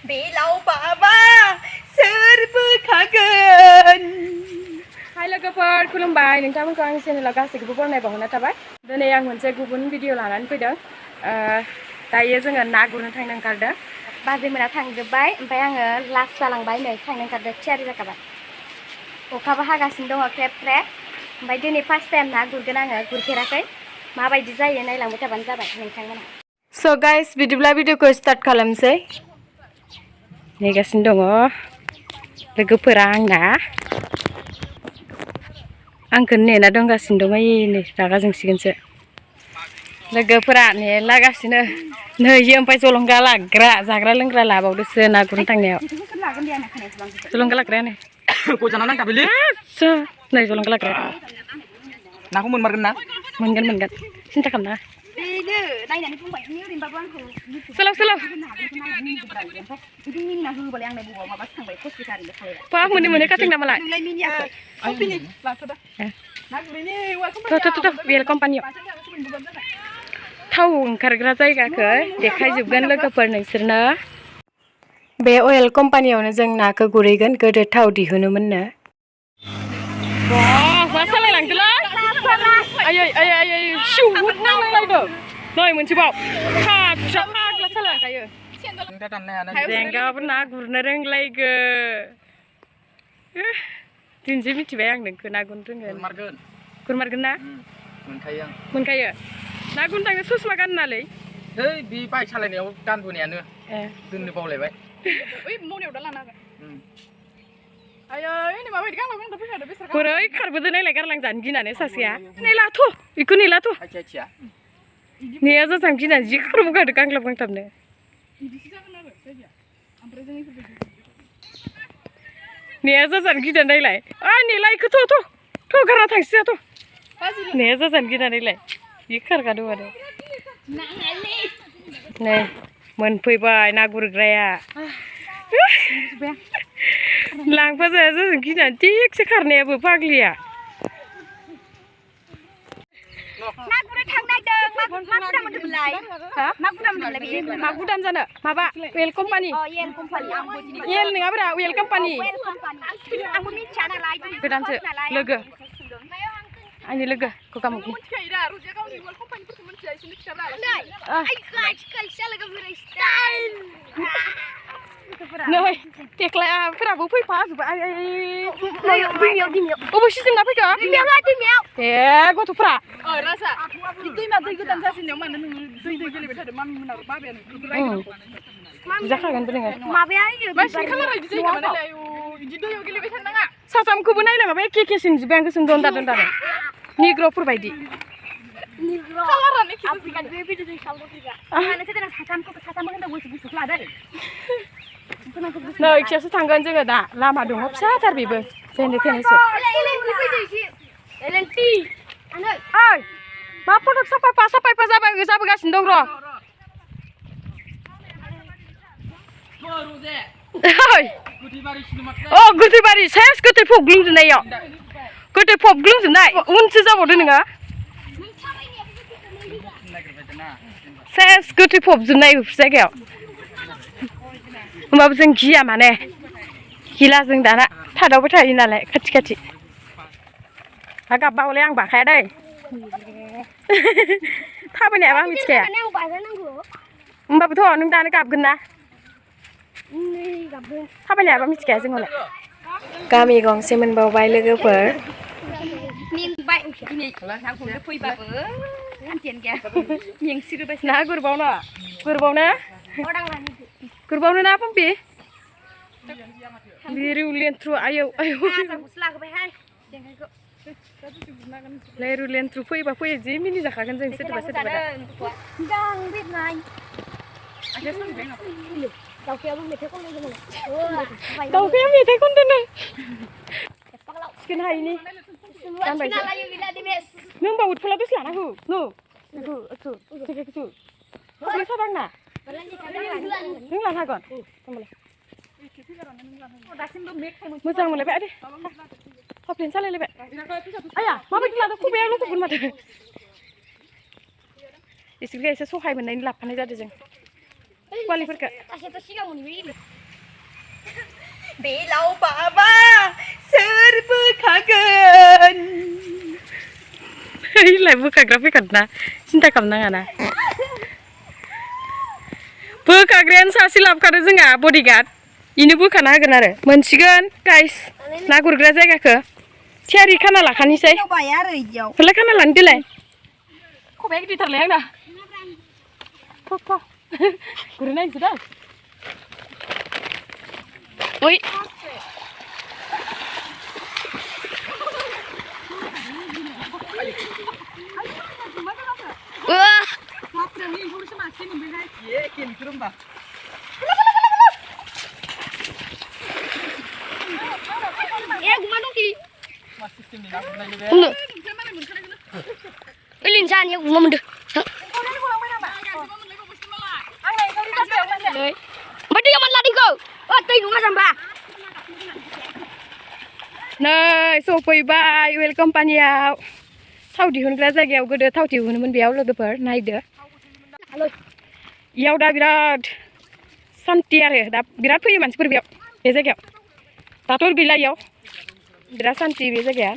बेलावबाबा सोरबो खागोन हाय लोगोफोर खुलुमबाय नोंथांमोनखौ आंनि चेनेलाव गासैखौबो बरायनाय थाबाय दिनै आं मोनसे गुबुन भिडिअ लानानै फैदों दायो जोङो ना गुरनो थांनो ओंखारदों बाजैमोना थांजोबबाय ओमफ्राय आङो लास्ट जालांबाय नै थांनो ओंखारदों थियारि जाखाबाय अखाबो हागासिनो दङ ख्रेब ख्रेब ओमफ्राय दिनै फार्स्ट टाइम ना गुरगोन आङो गुरफेराखै माबायदि जायो नायलांबाय थाबानो जाबाय नोंथांमोना स' गाइस बिदिब्ला भिडिअखौ स्टार्ट खालामसै नेगासिनो दङ लोगोफोरा आंना आंखौ नेना दंगासिनो दङ नै रागा जोंसिगोनसो लोगोफोरा नेलागासिनो नै ओमफ्राय जलंगा लाग्रा जाग्रा लोंग्रा लाबावदोसो ना गुरनो थांनायाव जलंगा लाग्रायानो गजाना नांखाबैलै नै जलंगा लाग्राया नाखौ मोनमारगोन ना मोनगोन सिन्था खालामनाङा Selaw Pak mana kating nama lah tuh biar kompani tahu karena saya ke jekhai juga logoper nोंसोरनो बे oil company-आवनो जों नाखौ गुरैगोन गोदो थाव दिहुनोमोननो wah masa लांदोला आयै सिउहुद नांलायदों नै मोनसेबाव फागला सालायखायो जेंगाबो ना गुरनो रोंलायगो दिनैसो मिथिबाय आं नोंखौ ना गुरनो रोंगोन गुरमारगोन ना मोनखायो ना गुरनो थांनो ससमा गाननालै है बे बाइक सालायनायाव गानबोनायानो दोननो बावलायबाय ओइ मनायाव दा लाना हागोन आयै नै माबायदि गानलांदों फैखादो बेसार बोरै खारबोदो नायलाय गारलांजानो गिनानै सासेया नै लाथ' बेखौ नै लाथ' नेया जाजां गिनानै जि खारबोगारदो गांग्लाब गांथाबनो नेया जाजानो गिनानै नायलाय नेलाय इखौ थ' गारना थांसै थ' नेया जाजानो गिनानैलाय जि खारगादो आरो नै मोनफैबाय ना गुरग्राया लांफा जाया जाजानो गिनानै थिगसे खारनायाबो फाग्लिया ना गुरनो थांनायदों मा गुदाम मोनदोंलाय मा गुदाम जानो माबा वेल कम्पानि येल नङाब्रा वेल कम्पानि आंबो मिथिया नालाय गोदानसो लोगो आंनि लोगो गगामुगनि नै थेख्लाफोराबो फैफाजोब्बाय अबे सिजोंना फैखो ए गथ'फ्रा राजा दैमा दै गोदान जासिनायाव मानो नोङो दै गेलेबाय थादों मामिमोनाबो बाबायानो जाखागोनबो नोङो माबाया मानसिनि खालारा बिदि जायो नामा नालाय बिदि दैयाव गेलेबाय थानो नाङा साथामखौबो नायलाय माबा एखे सिनजोब्बाय आं गोसोम दन्दा निग्र'फोर बायदि नै इखियावसो थांगोन जोङो दा लामा दङ फिसाथार बेबो जेने थेनेसो ओइ मा फटक साफायफा जाबोगासिनो दं र' अ गोथैबारि सेस गोथै फबग्लुंजोबनायाव गोथै फबग्लुंजोबनाय उनसो जाबावदो नोङो सेस गोथै फबजोबनाय जायगायाव होमबाबो जों गिया माने गिला जों दाना थादावबाय थायो नालाय खाथि गाबबा हले आं बाखाया दै थाबायनायाबा आं मिथिखाया होमबाबोथ' नों दानो गाबगोन ना थाबायनायाबा मिथिखाया जों हले गामि गंसे मोनबावबाय लोगोफोर ना गुरबावनो ना पम्पि लिरु लेन्थ्रु आयौ लेरु लेन्थ्रु फैबा फैयो जि मिनि जाखागोन जों सोरबा दाउखाया मेथाइ खनदों सिखोन हायिनि नों होमबा उदफला दसे लाना हो सादांना नों लानो हागोन मोजां मोनलायबाय दे थाबलेन सालायलायबाय आया माबायदि लादों खबाया ल'खबगोन माथो एसे सहाय मोननायनि लाफानाय जादों जों कुवालिफोरखौ बेलाव बाबा सोर बोखागोन इलाय बोखाग्रा फैखादों ना सिन्था खालामनाङा ना बोखाग्रायानो सासे लाबोखादों जोंहा बडिगार्ड इनो बोखाना होगोन आरो मोनसिगोन गाइस ना गुरग्रा जायगाखौ थियारि खाना लाखानिसै होलाय खाना लानो देलाय खबाया गिदिरथारलाय आंना गुरनो नायनोसै दा ओइ Linjanya gua mende. Badi yang lari kau. Oh, tadi nunggu sampai. Nah, sopaiबाय वेलकम पानियाव थाव दिहुनग्रा जायगायाव गोदो थाव दिहुनोमोन बेयाव लोगोफोर नायदो इयाव दा बिराद सान्ति आरो दा बिराद फैयो मानसिफोर बेयाव बे जायगायाव दाथ' गैला इयाव बिराद सान्ति बे जायगाया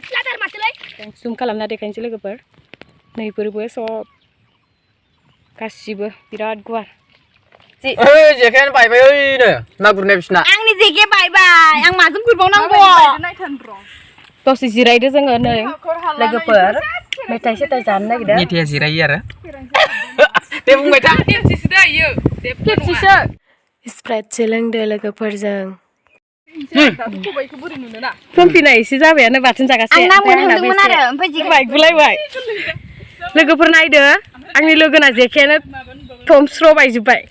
जुम खालामना देखायनोसै लोगोफोर नैफोरबो सब गासिबो बिराद गुवार जेखायानो बायबाय ओइनो ना गुरनाय बिसिना आंनि जेखाया बायबाय आं माजों गुरबावनांगौ दसे जिरायदो जोङो नै लोगोफोर मेथाइ सेथाइ जानो नागिरदों मेथाइया जिरायो आरो दे बुंबाय था खेबसेसो दा इयो खेबसेसो स्प्राइटसो लोंदो लोगोफोरजों फमफिना एसे जाबायानो बाथोन जागासिनो आं ना मोनहांदोंमोन आरो ओमफ्राय जेखाइ गुलायबाय लोगोफोर नायदो आंनि लोगोना जेखायानो थमस्र' बायजोब्बाय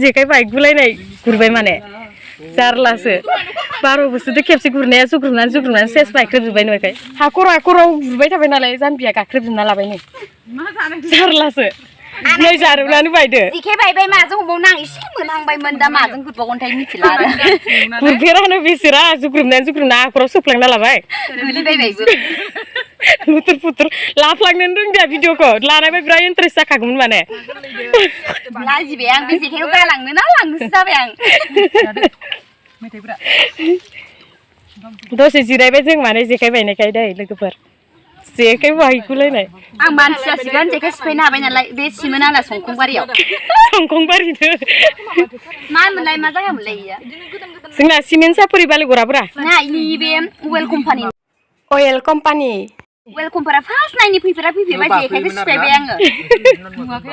जेखाइ बायगुलायनाय गुरबाय माने जारलासो 12 बोसोरसो खेबसे गुरनाया जुग्रुबनानै सेस बायख्रेबजोब्बाय नयखाय हाखराव गुरबाय थाबाय नालाय जाम्बिया गाख्रेबजोबना लाबाय नै जारलासो नै जारुनानै बायदो जेखाइ बायबाय माजों हमबावनो आं एसे मोनहांबायमोन दा माजों गुरबावगोनथाय मिथिला आरो गुरफेरानो बेसोरा जुग्रुबना हाखराव सोफ्लांना लाबाय गोलैबायबायबो लुथुर पुथुर लाफ्लांनोनो रोंदिया भिडिअखौ लानायबा बिराद इन्टारेस्ट जाखागौमोन माने लाजिबाय आं बे जेखाइखौ गालांनो ना लांनोसो जाबाय आं दसे जिरायबाय जों माने जेखाइ बायनायखाय दै लोगोफोर जेखाइ बायगुलायनाय आं मानसि जासिगोन जेखाइ सिफायनो हाबाय नालाय बे सिमोन आंना संखंबारियाव संखंबारिनो मा मोनलाय मा जायगा मोनलाय इयो जोंना सिमेन्ट सापरि बालिगराब्रा ना इनि बे अवेल कम्पानि अवेल कम्पानि वेल कम्पारा फार्स्ट नायनि फैफेरबाय जेखाइखौ सिफायबाय आङो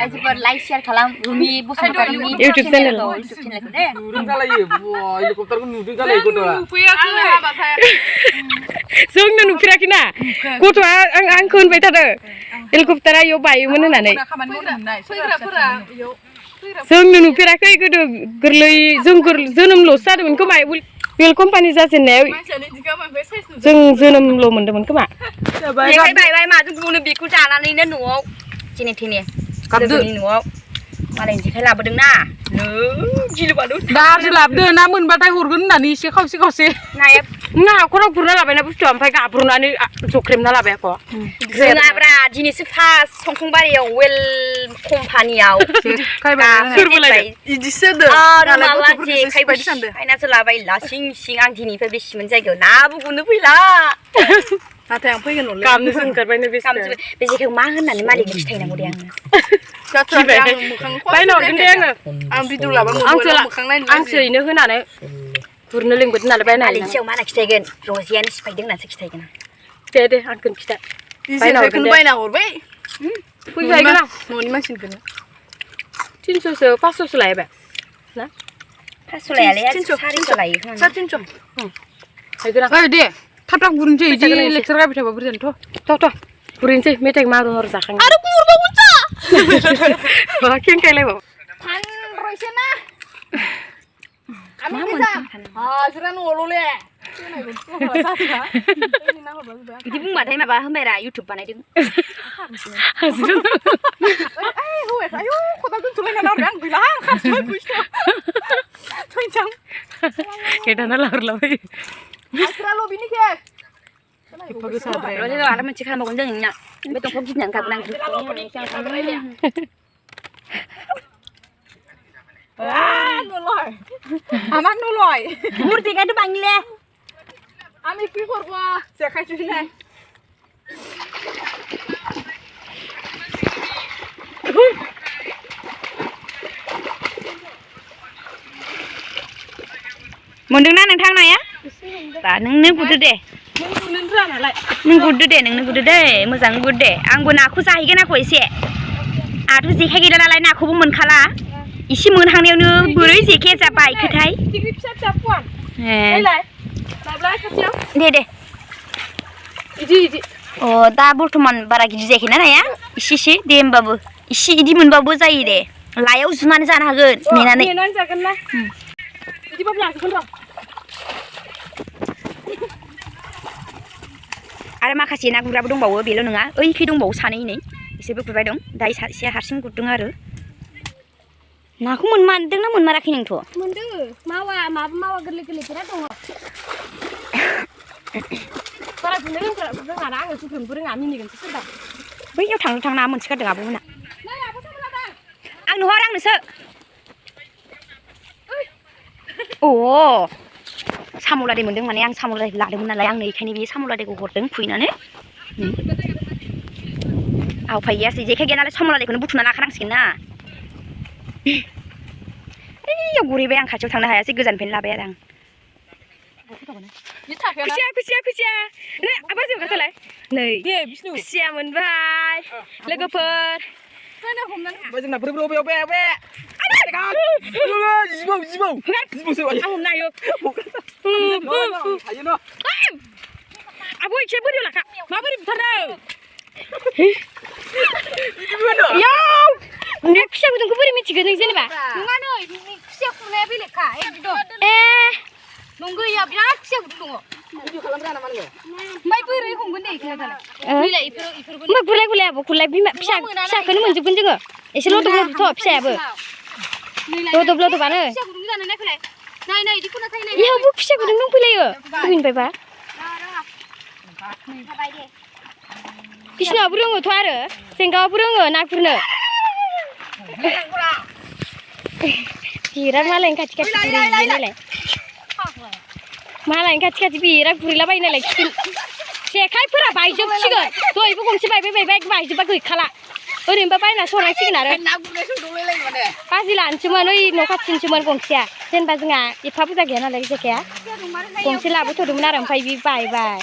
जोबोर लाइक शेयार खालाम रुमि बसुमतारिनि इउटिउब चेनेलखौ दे नुदों गालायो हेलिकप्टारखौ नुदों गालायो गथ'आ जोंनो नुफेराखैना गथ'आ आंखौ होनबाय थादों हेलिकप्टारा इयाव बायोमोन होननानै जोंनो नुफेराखै गोदो गोरलै जों जोनोमल'सो जादोंमोन खोमा वेल कम्पानि जाजेननायाव जों जोनोमल' मोन्दोंमोन खोमा जेखाइ बायबाय माजों गुरनो बेखौ जानानैनो न'आव जेने थेने लोगोनि न'आव मालायनि जेखाइ लाबोदोंना गिलुबालु दासो लाबोदों ना मोनबाथाय हरगोन होननानै एसे खावसे नाया नों हाखराव गुरना लाबायना बुस्थुआ ओमफ्राय गाब्र'नानै जख्रेबना लाबाय आख' जोंहाब्रा दिनैसो फार्स्ट संखंबारियाव वेल कम्पानियाव इदिसो माबा जेखाइ बायनासो लाबाय लासिं सिं आं दिनैनिफ्राय बे सिमोन जायगायाव नाबो गुरनो फैला नाथाय आं फैगोन न'लै गामनोसो ओंखारबायनो बे जेखाइखौ मा होननानै मालिकनो खिथायनांगौ दे आङो बायना हरगोन दे आं भिडिअ लाबा आंसो इनो होनानै गुरनो लिंबोदों नालाय बायना मालिकनि सायाव माना खिथायगोन रजेयानो सिफायदों होननासो खिथायगोन दे आंखौनो खिथा बायना हरबाय फैबायगोन आं न'नि मानसिनिखौनो 300सो 500सो लायबाय ना 500 लायालै 400 लायो 300 फैगोन आं दे थाब गुरनोसै इदि लेक्सार गायबाय थाबा बुरजानोथ' गुरनोसै मेथाइ मारुन जाखाङो आरो गुरबावगोनसो मा खेंखायलायबाव फानरयसोना मा मोनसे हाजिरा न'ल'ले बिदि बुंबाथाय माबा होनबायरा इउटिउब बानायदों हाजिरा आयु खदाल दोनथ'लायना लाबोबाय आं गैला आं खाथिबाय फैसा थैजां गेदाना लाहरलाबाय हाजिराल' बिनिखे आरो मोनसे खालामबावगोन जों नोंना बे दंफां गिदिंनानै गाबोन आं Amak noloy. Murti ka tu bangle. Ami pipor ko jekhai chulai. Mendengna nang naya? Ta neng gudu deh. Neng gudu naलाय. Neng gudu deh, neng gudu deh. Moजां gudu deh. आंबो नाखौ जाहैगोन आखौ एसे. आरो जेखाइ गैला नालाय नाखौबो मोनखाला. इसे मोनहांनायावनो बोरै जेखाइया जाबाय खोथाय? Tikri फिसा फिसा फुवान. Naiलाय. माब्ला खाथियाव? दे. इदि. Oh, दा बर्तमान बारा गिदिर जायाखैना नाया? इसे दे होमबाबो. इसे इदि मोनबाबो जायो दे. लायाव जुनानै जानो हागोन नेनानै. नेनानै जागोन ना? इदिबाबो लांजोबगोन र'. आरो माखासे ना गुरग्राबो दंबावो बेल' नङा ओइखै दंबावो सानै नै बिसोरबो गुरबाय दं दायो सासेया हारसिं गुरदों आरो नाखौ मोनमारदोंना मोनमाराखै नोंथ' मोनदों मावा गोरलै बिराद दङ बारा गुरनो रोङा ना आङो सुख्रुमबो रोङा मिनिगोनसो सोरबा बैयाव थां ना मोनसिगारदों आब'मोना नै आब' सामलादा आं नुहर आंनोसो अ साम'लादै मोनदों माने आं साम'लादै लादोंमोन नालाय आंनो इखायनो बे साम'लादैखौ हरदों खुइनानै आव फाइयासै जेखाइ गैया नालाय साम'लादैखौनो बुथुमना लाखानांसिगोन ना ओइयाव गुरैबाय आं खाथियाव थांनो हायासै गोजाननिफ्रायनो लाबाय आरो आं खुसिया नै आबाजों ओंखारथालाय नै खुसिया मोनबाय लोगोफोर जोंना बोरै बे जिबौ आं हमनो हायो आब' एसे बोरियाव लाखा माबोरै बुथारदों याव ने खुसिया गुदुंखौ बोरै मिथिगोन नों जेनेबा नङा नै खुसिया खुरनाया बेलेगखा एकदम नंगौया बिराद खुसिया गुदुं दङ भिडिअ खालामग्रा नामा नोङो ओमफ्राय बोरै हमगोन दे इखौ दालाय बिलाय इफोरबो ओमफ्राय गुरलाय आब' गुरलाय बिमा फिसाखौनो मोनजोबगोन जोङो एसे लदब फिसायाबो लदबानो खुसिया गुदुं जानो नायफैलाय नाय इदिखौनो थायो नाय इयावबो खुसिया गुदुं दंफैलायो बबेनिफ्रायबा बिसिनाबो रोङोथ' आरो जेंगाबो रोङो ना गुरनो बिराद मालायनि खाथि गुरहैयो नालाय मालायनि खाथि बिराद गुरैलाबायो नालाय जेखाइफोरा बायजोबसिगोन दहायबो गंसे बायजोबबा गैखाला ओरैनोबा बायना संनांसिगोन आरो बाजि लानोसैमोन ओइ न' खाथिनिसोमोन गंसेया जेनेबा जोंहा एफा बुरजा गैया नालाय जेखाइया गंसे लाबोथ'दोंमोन आरो ओमफ्राय बि बायबाय